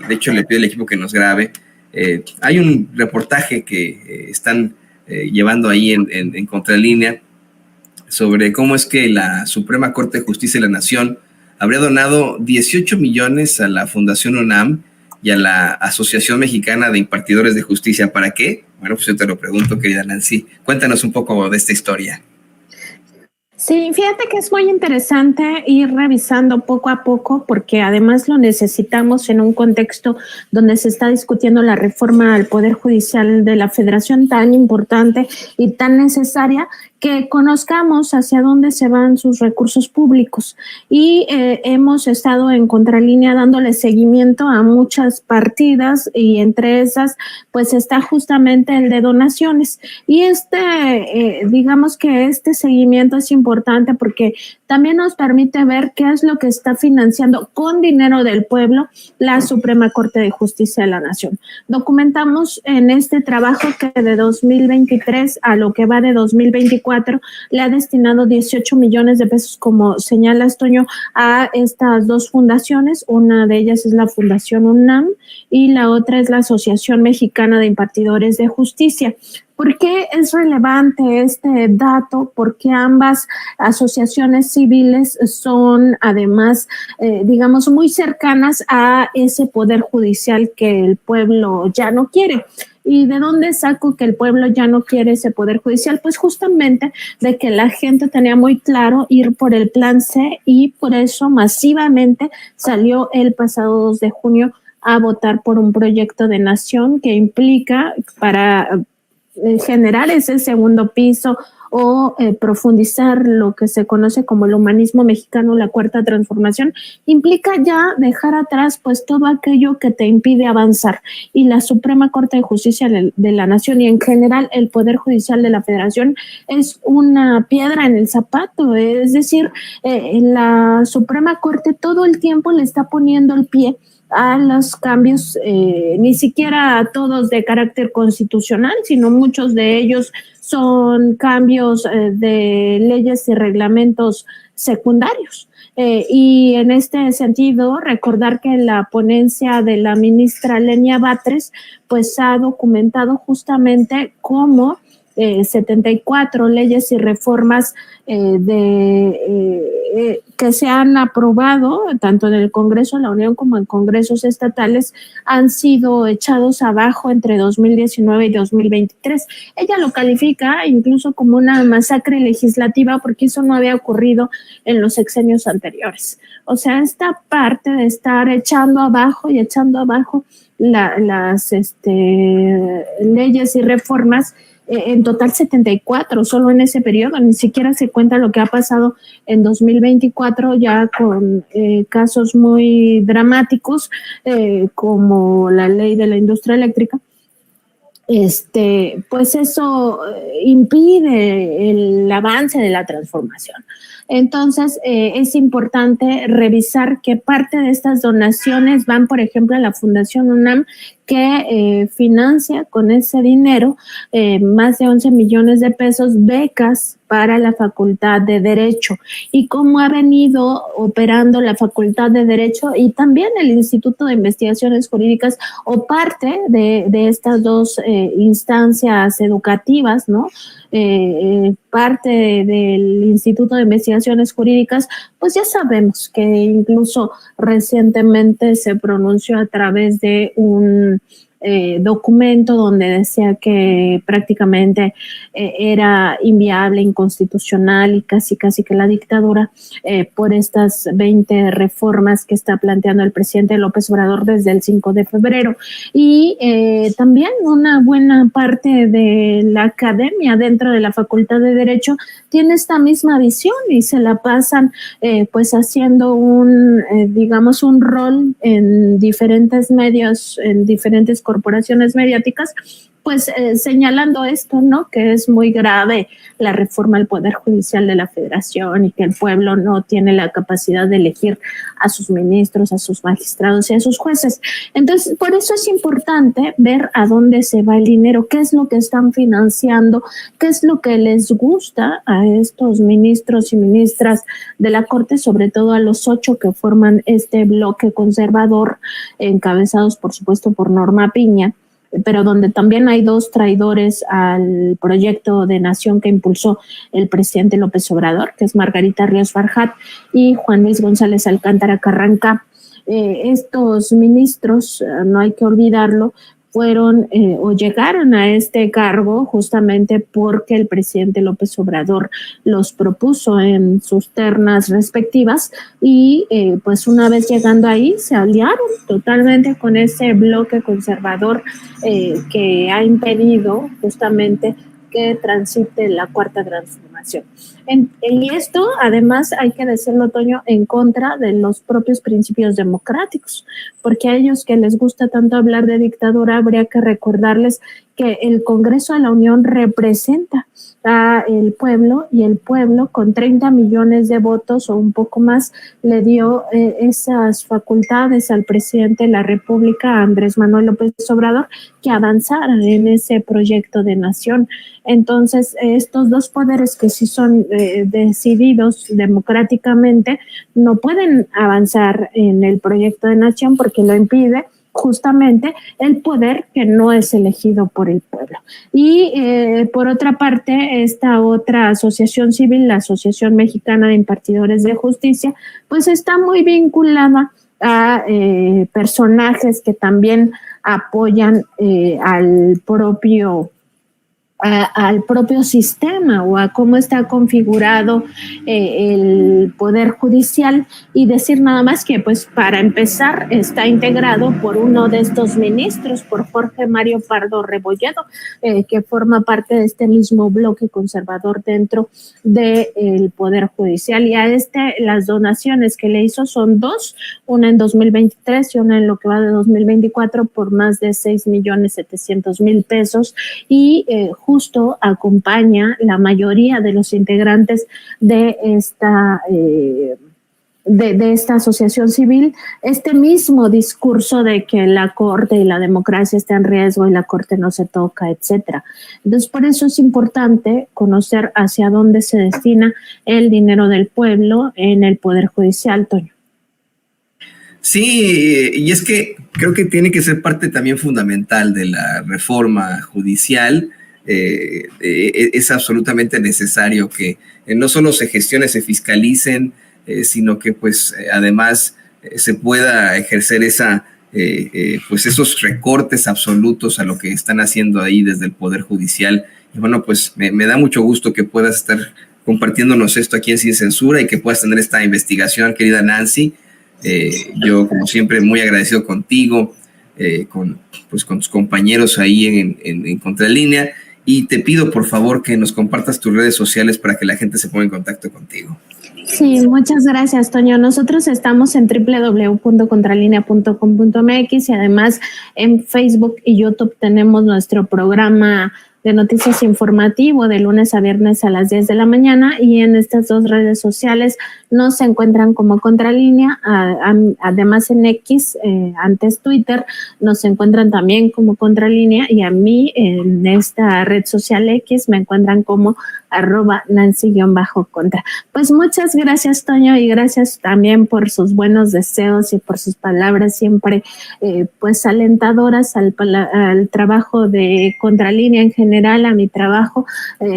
de hecho le pido al equipo que nos grabe. Hay un reportaje que están llevando ahí en Contralínea sobre cómo es que la Suprema Corte de Justicia de la Nación habría donado 18 millones a la Fundación UNAM y a la Asociación Mexicana de Impartidores de Justicia. ¿Para qué? Bueno, pues yo te lo pregunto, querida Nancy. Cuéntanos un poco de esta historia. Sí, fíjate que es muy interesante ir revisando poco a poco porque además lo necesitamos en un contexto donde se está discutiendo la reforma al Poder Judicial de la Federación tan importante y tan necesaria que conozcamos hacia dónde se van sus recursos públicos. Y hemos estado en Contralínea dándole seguimiento a muchas partidas y entre esas pues está justamente el de donaciones. Y digamos que este seguimiento es importante porque también nos permite ver qué es lo que está financiando con dinero del pueblo la Suprema Corte de Justicia de la Nación. Documentamos en este trabajo que de 2023 a lo que va de 2024 le ha destinado 18 millones de pesos, como señalas, Toño, a estas dos fundaciones. Una de ellas es la Fundación UNAM y la otra es la Asociación Mexicana de Impartidores de Justicia. ¿Por qué es relevante este dato? Porque ambas asociaciones civiles son además, digamos, muy cercanas a ese poder judicial que el pueblo ya no quiere. ¿Y de dónde saco que el pueblo ya no quiere ese poder judicial? Pues justamente de que la gente tenía muy claro ir por el plan C y por eso masivamente salió el pasado 2 de junio a votar por un proyecto de nación que implica para generar ese segundo piso o profundizar lo que se conoce como el humanismo mexicano, la cuarta transformación, implica ya dejar atrás pues todo aquello que te impide avanzar. Y la Suprema Corte de Justicia de la Nación y en general el Poder Judicial de la Federación es una piedra en el zapato, es decir, la Suprema Corte todo el tiempo le está poniendo el pie a los cambios, ni siquiera todos de carácter constitucional, sino muchos de ellos son cambios de leyes y reglamentos secundarios. Y en este sentido, recordar que la ponencia de la ministra Lenia Batres, pues ha documentado justamente cómo 74 leyes y reformas que se han aprobado tanto en el Congreso de la Unión como en congresos estatales han sido echados abajo entre 2019 y 2023. Ella lo califica incluso como una masacre legislativa porque eso no había ocurrido en los sexenios anteriores. O sea, esta parte de estar echando abajo las leyes y reformas, en total 74, solo en ese periodo, ni siquiera se cuenta lo que ha pasado en 2024 ya con casos muy dramáticos como la ley de la industria eléctrica. Pues eso impide el avance de la transformación. Entonces, es importante revisar que parte de estas donaciones van, por ejemplo, a la Fundación UNAM, que financia con ese dinero más de 11 millones de pesos becas para la Facultad de Derecho y cómo ha venido operando la Facultad de Derecho y también el Instituto de Investigaciones Jurídicas o parte de estas dos instancias educativas, ¿no? Parte del Instituto de Investigaciones Jurídicas, pues ya sabemos que incluso recientemente se pronunció a través de un documento donde decía que prácticamente era inviable, inconstitucional y casi que la dictadura por estas 20 reformas que está planteando el presidente López Obrador desde el 5 de febrero. Y también una buena parte de la academia dentro de la Facultad de Derecho tiene esta misma visión y se la pasan pues haciendo digamos un rol en diferentes medios, en diferentes corporaciones mediáticas, pues señalando esto, ¿no? Que es muy grave la reforma al Poder Judicial de la Federación y que el pueblo no tiene la capacidad de elegir a sus ministros, a sus magistrados y a sus jueces. Entonces, por eso es importante ver a dónde se va el dinero, qué es lo que están financiando, qué es lo que les gusta a estos ministros y ministras de la Corte, sobre todo a los 8 que forman este bloque conservador, encabezados, por supuesto, por Norma Piña, pero donde también hay 2 traidores al proyecto de nación que impulsó el presidente López Obrador, que es Margarita Ríos Farjat y Juan Luis González Alcántara Carranca. Estos ministros, no hay que olvidarlo, fueron o llegaron a este cargo justamente porque el presidente López Obrador los propuso en sus ternas respectivas y pues una vez llegando ahí se aliaron totalmente con ese bloque conservador que ha impedido justamente que transite la cuarta transformación. Y esto, además, hay que decirlo, Toño, en contra de los propios principios democráticos, porque a ellos que les gusta tanto hablar de dictadura, habría que recordarles que el Congreso de la Unión representa al pueblo y el pueblo con 30 millones de votos o un poco más le dio esas facultades al presidente de la República, Andrés Manuel López Obrador, que avanzara en ese proyecto de nación. Entonces, estos 2 poderes que sí son decididos democráticamente no pueden avanzar en el proyecto de nación porque lo impide justamente el poder que no es elegido por el pueblo. Y por otra parte, esta otra asociación civil, la Asociación Mexicana de Impartidores de Justicia, pues está muy vinculada a personajes que también apoyan al propio sistema o a cómo está configurado el Poder Judicial, y decir nada más que pues para empezar está integrado por uno de estos ministros, por Jorge Mario Pardo Rebolledo, que forma parte de este mismo bloque conservador dentro del Poder Judicial, y a las donaciones que le hizo son 2, una en 2023 y una en lo que va de 2024 por más de 6,700,000 pesos, y justo acompaña la mayoría de los integrantes de esta de esta asociación civil este mismo discurso de que la Corte y la democracia está en riesgo y la Corte no se toca, etcétera. Entonces, por eso es importante conocer hacia dónde se destina el dinero del pueblo en el Poder Judicial, Toño. Sí, y es que creo que tiene que ser parte también fundamental de la reforma judicial. Es absolutamente necesario que no solo se gestione, se fiscalicen, sino que pues además se pueda ejercer pues esos recortes absolutos a lo que están haciendo ahí desde el Poder Judicial. Y bueno, pues me da mucho gusto que puedas estar compartiéndonos esto aquí en Sin Censura y que puedas tener esta investigación, querida Nancy. Yo, como siempre, muy agradecido contigo, con tus compañeros ahí en Contralínea, y te pido, por favor, que nos compartas tus redes sociales para que la gente se ponga en contacto contigo. Sí, muchas gracias, Toño. Nosotros estamos en www.contralinea.com.mx y además en Facebook y YouTube tenemos nuestro programa de noticias informativo de lunes a viernes a las 10 de la mañana, y en estas 2 redes sociales nos encuentran como Contralínea. Además en X, antes Twitter, nos encuentran también como Contralínea, y a mí en esta red social X me encuentran como @Nancy_contra. Pues muchas gracias, Toño, y gracias también por sus buenos deseos y por sus palabras siempre pues alentadoras al trabajo de Contralínea en general, a mi trabajo.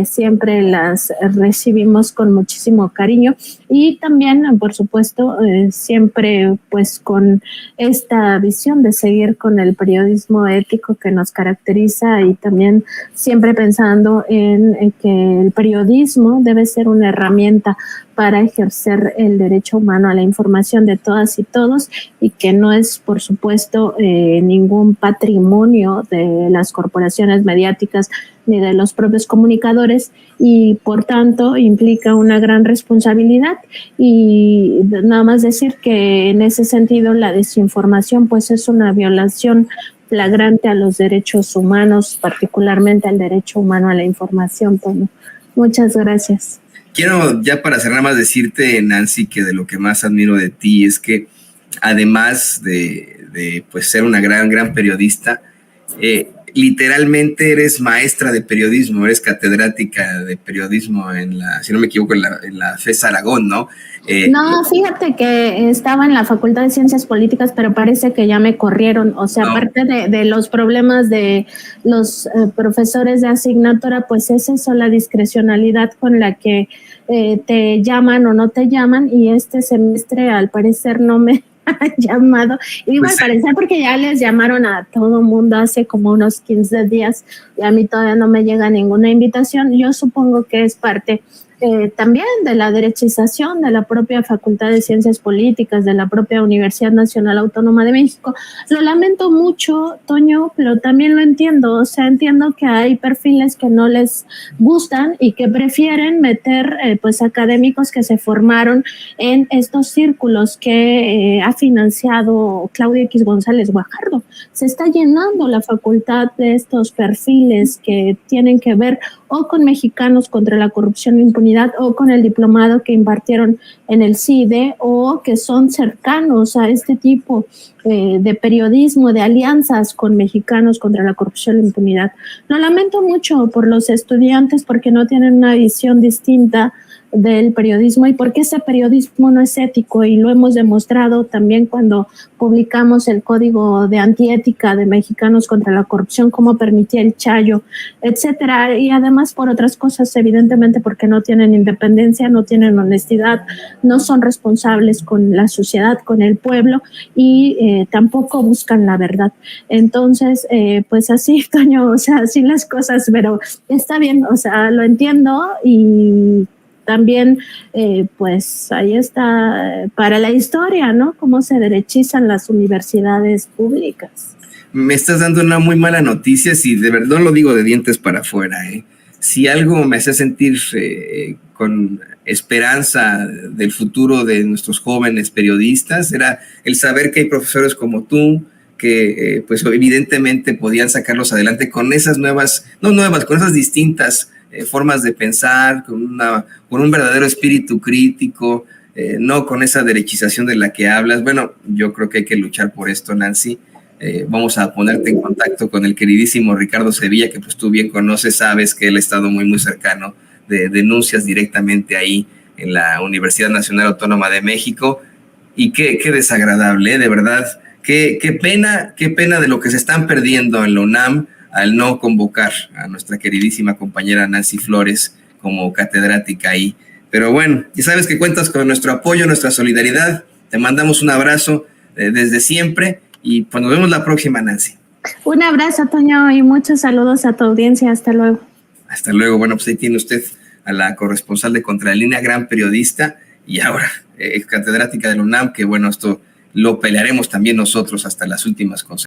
Siempre las recibimos con muchísimo cariño, y también, por supuesto, siempre pues con esta visión de seguir con el periodismo ético que nos caracteriza, y también siempre pensando en que el periodismo debe ser una herramienta para ejercer el derecho humano a la información de todas y todos, y que no es, por supuesto, ningún patrimonio de las corporaciones mediáticas ni de los propios comunicadores, y por tanto implica una gran responsabilidad. Y nada más decir que en ese sentido la desinformación pues es una violación flagrante a los derechos humanos, particularmente al derecho humano a la información, Toño. Muchas gracias. Quiero ya para cerrar más decirte, Nancy, que de lo que más admiro de ti es que además de pues ser una gran periodista, literalmente eres maestra de periodismo, eres catedrática de periodismo en la, si no me equivoco, en la FES Aragón, ¿no? No, fíjate que estaba en la Facultad de Ciencias Políticas, pero parece que ya me corrieron. O sea, no. Aparte de los problemas de los profesores de asignatura, pues es eso, la discrecionalidad con la que te llaman o no te llaman, y este semestre al parecer no me han llamado. Y digo, pues, al parecer porque ya les llamaron a todo mundo hace como unos 15 días y a mí todavía no me llega ninguna invitación. Yo supongo que es parte también de la derechización de la propia Facultad de Ciencias Políticas, de la propia Universidad Nacional Autónoma de México. Lo lamento mucho, Toño, pero también lo entiendo. O sea, entiendo que hay perfiles que no les gustan y que prefieren meter pues académicos que se formaron en estos círculos que ha financiado Claudia X González Guajardo. Se está llenando la facultad de estos perfiles que tienen que ver o con Mexicanos contra la Corrupción e Impunidad, o con el diplomado que impartieron en el CIDE, o que son cercanos a este tipo de periodismo, de alianzas con Mexicanos contra la Corrupción e Impunidad. Lo lamento mucho por los estudiantes porque no tienen una visión distinta del periodismo y porque ese periodismo no es ético, y lo hemos demostrado también cuando publicamos el código de antiética de Mexicanos contra la Corrupción, cómo permitía el Chayo, etcétera, y además por otras cosas, evidentemente porque no tienen independencia, no tienen honestidad, no son responsables con la sociedad, con el pueblo, y tampoco buscan la verdad. Entonces, pues así, Toño, o sea, así las cosas, pero está bien, o sea, lo entiendo, y también, pues ahí está para la historia, ¿no? Cómo se derechizan las universidades públicas. Me estás dando una muy mala noticia, si de verdad lo digo de dientes para afuera, ¿eh? Si algo me hace sentir con esperanza del futuro de nuestros jóvenes periodistas, era el saber que hay profesores como tú, que pues evidentemente podían sacarlos adelante con esas con esas distintas formas de pensar, con un verdadero espíritu crítico, no con esa derechización de la que hablas. Bueno, yo creo que hay que luchar por esto, Nancy. Vamos a ponerte en contacto con el queridísimo Ricardo Sevilla, que pues tú bien conoces, sabes que él ha estado muy cercano de denuncias directamente ahí en la Universidad Nacional Autónoma de México. Y qué desagradable, de verdad. Qué pena de lo que se están perdiendo en la UNAM al no convocar a nuestra queridísima compañera Nancy Flores como catedrática ahí. Pero bueno, ya sabes que cuentas con nuestro apoyo, nuestra solidaridad. Te mandamos un abrazo desde siempre y pues nos vemos la próxima, Nancy. Un abrazo, Toño, y muchos saludos a tu audiencia. Hasta luego. Hasta luego. Bueno, pues ahí tiene usted a la corresponsal de Contralínea, gran periodista, y ahora catedrática de la UNAM, que bueno, esto lo pelearemos también nosotros hasta las últimas consecuencias.